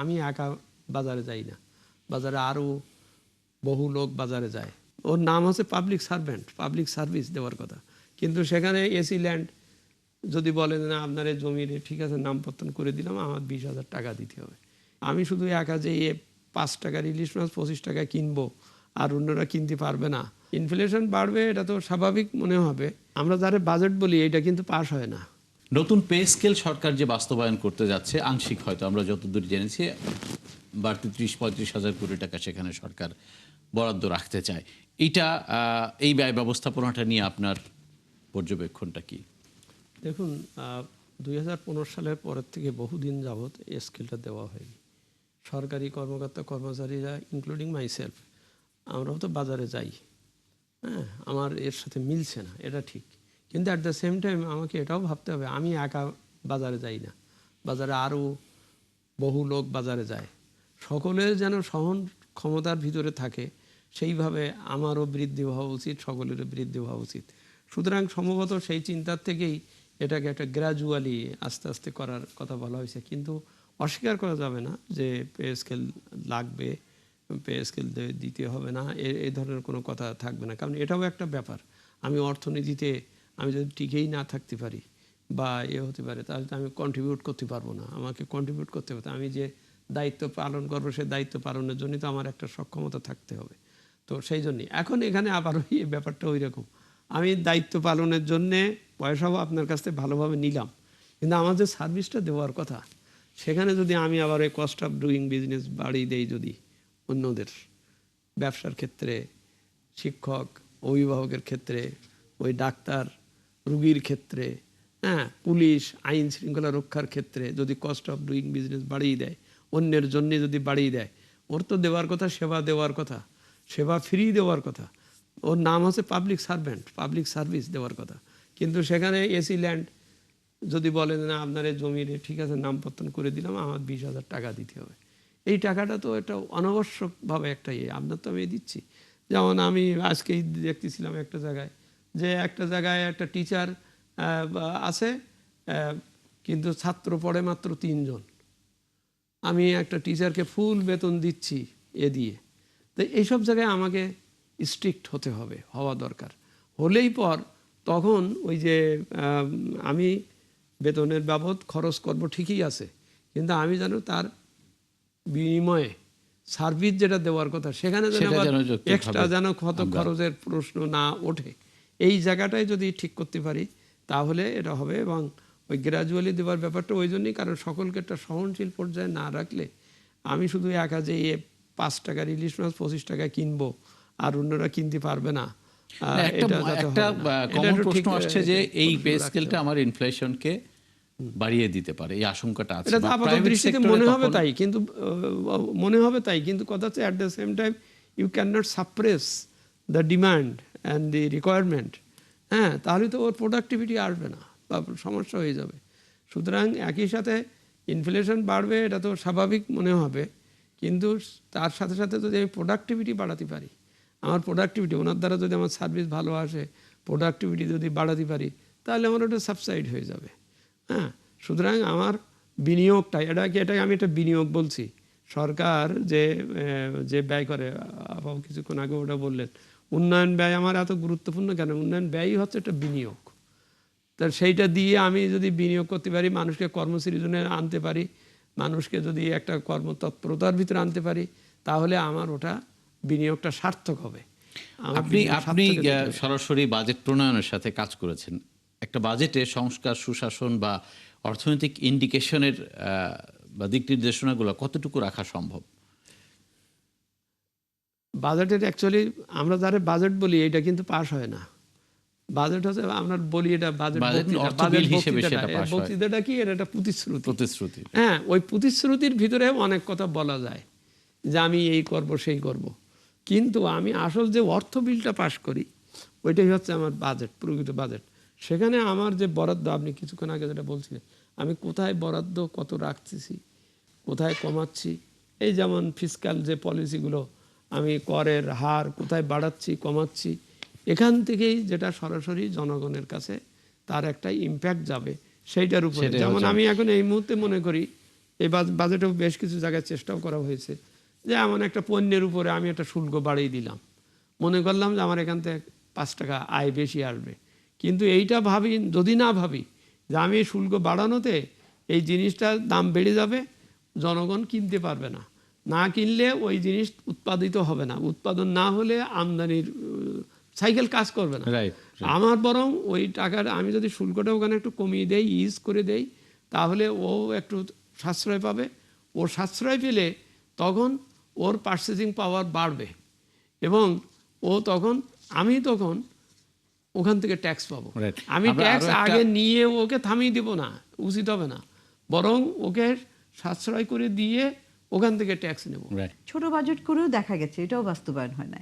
আমি একা বাজারে যাই না, বাজারে আরও বহু লোক বাজারে যায়। ওর নাম হচ্ছে পাবলিক সার্ভেন্ট, পাবলিক সার্ভিস দেওয়ার কথা। কিন্তু সেখানে এসি ল্যান্ড যদি বলেন না আপনার এই জমির ঠিক আছে নামপত্তন করে দিলাম, আমার 20,000 টাকা দিতে হবে। আমি শুধু একা যে 5 টাকার ইলিশ মাছ 25 টাকায় কিনবো আর অন্যরা কিনতে পারবে না, ইনফ্লেশন বাড়বে, এটা তো স্বাভাবিক মনে হবে। আমরা যারা বাজেট বলি এটা কিন্তু পাস হয় না। নতুন পে স্কেল সরকার যে বাস্তবায়ন করতে যাচ্ছে আংশিক, হয়তো আমরা যতদূর জেনেছি বাড়তি 30-35 হাজার কোটি টাকা সেখানে সরকার বরাদ্দ রাখতে চায়। এইটা এই ব্যয় ব্যবস্থাপনাটা নিয়ে আপনার পর্যবেক্ষণটা কি? দেখুন, 2015 সালের পরের থেকে বহুদিন যাবৎ এই স্কেলটা দেওয়া হয়নি। সরকারি কর্মকর্তা কর্মচারীরা ইনক্লুডিং মাইসেলফ, আমরাও তো বাজারে যাই, হ্যাঁ, আমার এর সাথে মিলছে না, এটা ঠিক। কিন্তু অ্যাট দ্য সেম টাইম আমাকে এটাও ভাবতে হবে আমি একা বাজারে যাই না, বাজারে আরও বহু লোক বাজারে যায়। সকলের যেন সহন ক্ষমতার ভিতরে থাকে, সেইভাবে আমারও বৃদ্ধি হওয়া উচিত, সকলেরও বৃদ্ধি হওয়া উচিত। সুতরাং সম্ভবত সেই চিন্তার থেকেই এটাকে একটা গ্র্যাজুয়ালি আস্তে আস্তে করার কথা বলা হয়েছে। কিন্তু অস্বীকার করা যাবে না যে পে স্কেল লাগবে, পে স্কেল দিতে হবে না, এই ধরনের কোনো কথা থাকবে না। কারণ এটাও একটা ব্যাপার, আমি অর্থনীতিতে আমি যদি টিকেই না থাকতে পারি বা হতে পারে, তাহলে তো আমি কন্ট্রিবিউট করতে পারবো না। আমাকে কন্ট্রিবিউট করতে হবে, আমি যে দায়িত্ব পালন করবো সেই দায়িত্ব পালনের জন্যই তো আমার একটা সক্ষমতা থাকতে হবে। তো সেই জন্যই এখন এখানে আবারও এই ব্যাপারটা ওই রকম, আমি দায়িত্ব পালনের জন্যে পয়সাও আপনার কাছ থেকে ভালোভাবে নিলাম, কিন্তু আমার যে সার্ভিসটা দেওয়ার কথা সেখানে যদি আমি আবার এই কস্ট অফ ডুইং বিজনেস বাড়িয়ে দেই, যদি অন্যদের ব্যবসার ক্ষেত্রে, শিক্ষক অভিভাবকের ক্ষেত্রে, ওই ডাক্তার রুগীর ক্ষেত্রে, হ্যাঁ, পুলিশ আইন শৃঙ্খলা রক্ষার ক্ষেত্রে যদি কস্ট অফ ডুইং বিজনেস বাড়িয়ে দেয়, অন্যের জন্য যদি বাড়িয়ে দেয়, ওর তো দেওয়ার কথা, সেবা দেওয়ার কথা, সেবা ফ্রি দেওয়ার কথা। ওর নাম হচ্ছে পাবলিক সার্ভেন্ট, পাবলিক সার্ভিস দেওয়ার কথা। কিন্তু সেখানে এসি ল্যান্ড যদি বলেন না আপনার এই জমির ঠিক আছে নামপত্তন করে দিলাম, আমার 20,000 টাকা দিতে হবে। এই টাকাটা তো এটা অনাবশ্যকভাবে একটা আপনার তো আমি দিচ্ছি। যেমন আমি আজকেই দেখতেছিলাম একটা জায়গায়, যে একটা জায়গায় একটা টিচার আছে, কিন্তু ছাত্র পড়ে মাত্র 3 জন। আমি একটা টিচারকে ফুল বেতন দিচ্ছি দিয়ে। তো এইসব জায়গায় আমাকে স্ট্রিক্ট হতে হবে, হওয়া দরকার। হলেই পর তখন ওই যে আমি বেতনের বাবদ খরচ করব ঠিকই আছে, কিন্তু আমি যেন তার বিনিময়ে সার্ভিস যেটা দেওয়ার কথা সেখানে যেন এক্সট্রা যেন কত খরচের প্রশ্ন না ওঠে। এই জায়গাটাই যদি ঠিক করতে পারি তাহলে এটা হবে। এবং ওই গ্র্যাজুয়ালি দেওয়ার ব্যাপারটা ওই জন্যই, কারণ সকলকে একটা সহনশীল পর্যায়ে না রাখলে আমি শুধু একা যে 5 টাকার ইলিশ মাছ 25 টাকায় কিনবো আর অন্যরা কিনতে পারবে না, একটা কমন প্রশ্ন আসছে যে এই পে স্কেলটা আমার ইনফ্লেশনকে বাড়িয়ে দিতে পারে, এই আশঙ্কাটা আছে। এটা আপাতত দৃষ্টিতে মনে হবে তাই, কিন্তু মনে হবে তাই, কিন্তু কথা হচ্ছে at the same time you can not suppress the demand and the requirement. হ্যাঁ, তাহলে তো ওর প্রোডাক্টিভিটি আসবে না বা সমস্যা হয়ে যাবে। সুতরাং একই সাথে ইনফ্লেশন বাড়বে, এটা তো স্বাভাবিক মনে হবে, কিন্তু তার সাথে সাথে যদি আমি প্রোডাক্টিভিটি বাড়াতে পারি, আমার প্রোডাক্টিভিটি ওনার দ্বারা যদি আমার সার্ভিস ভালো আসে, প্রোডাক্টিভিটি যদি বাড়াতে পারি, তাহলে আমার ওটা সাবসাইড হয়ে যাবে। হ্যাঁ, সুতরাং আমার বিনিয়োগটা এটাকে আমি একটা বিনিয়োগ বলছি। সরকার যে ব্যয় করে, আপাও কিছুক্ষণ আগে ওটা বললেন, উন্নয়ন ব্যয় আমার এত গুরুত্বপূর্ণ কেন? উন্নয়ন ব্যয়ই হচ্ছে একটা বিনিয়োগ। তা সেইটা দিয়ে আমি যদি বিনিয়োগ করতে পারি, মানুষকে কর্মসৃজনে আনতে পারি, মানুষকে যদি একটা কর্মতৎপরতার ভিতরে আনতে পারি, তাহলে আমার ওটা বিনিয়োগটা সার্থক হবে। আপনি সরাসরি বাজেট প্রণয়নের সাথে কাজ করেছেন। একটা বাজেটে সংস্কার, সুশাসন বা অর্থনৈতিক ইন্ডিকেশনের বা দিক নির্দেশনাগুলো কতটুকু রাখা সম্ভব? বাজেটের অ্যাকচুয়ালি আমরা যারা বাজেট বলি এটা কিন্তু পাস হয় না। বাজেট হচ্ছে আমরা বলি এটা বাজেট বক্তৃতাটা কি, এটা একটা প্রতিশ্রুতি। হ্যাঁ, ওই প্রতিশ্রুতির ভিতরে অনেক কথা বলা যায় যে আমি এই করব সেই করব, কিন্তু আমি আসল যে অর্থ বিলটা পাস করি ওইটাই হচ্ছে আমার বাজেট, প্রকৃত বাজেট। সেখানে আমার যে বরাদ্দ, আপনি কিছুক্ষণ আগে যেটা বলছিলেন, আমি কোথায় বরাদ্দ কত রাখতেছি, কোথায় কমাচ্ছি, এই যেমন ফিসক্যাল যে পলিসিগুলো, আমি করের হার কোথায় বাড়াচ্ছি কমাচ্ছি, এখান থেকেই যেটা সরাসরি জনগণের কাছে তার একটা ইম্প্যাক্ট যাবে সেইটার উপরে। যেমন আমি এখন এই মুহূর্তে মনে করি এই বাজেটেও বেশ কিছু জায়গায় চেষ্টাও করা হয়েছে যে এমন একটা পণ্যের উপরে আমি একটা শুল্ক বাড়িয়ে দিলাম, মনে করলাম যে আমার এখান থেকে 5 টাকা আয় বেশি আসবে, কিন্তু এইটা ভাবি, যদি না ভাবি যে আমি এই শুল্ক বাড়ানোতে এই জিনিসটার দাম বেড়ে যাবে, জনগণ কিনতে পারবে না, না কিনলে ওই জিনিস উৎপাদিত হবে না, উৎপাদন না হলে আমদানির সাইকেল কাজ করবে না। আমার বরং ওই টাকার আমি যদি শুল্কটা ওখানে একটু কমিয়ে দেই, ইজ করে দেই, তাহলে ও একটু সাশ্রয় পাবে। ও সাশ্রয় পেলে তখন ওর পারচেজিং পাওয়ার বাড়বে এবং ও তখন আমি তখন ওখান থেকে ট্যাক্স পাবো। আমি ট্যাক্স আগে নিয়ে ওকে থামিয়ে দেব না, উচিত হবে না, বরং ওকে সাশ্রয় করে দিয়ে ওখান থেকে ট্যাক্স নেব। ছোট বাজেট করেও দেখা গেছে এটাও বাস্তবায়ন হয় না।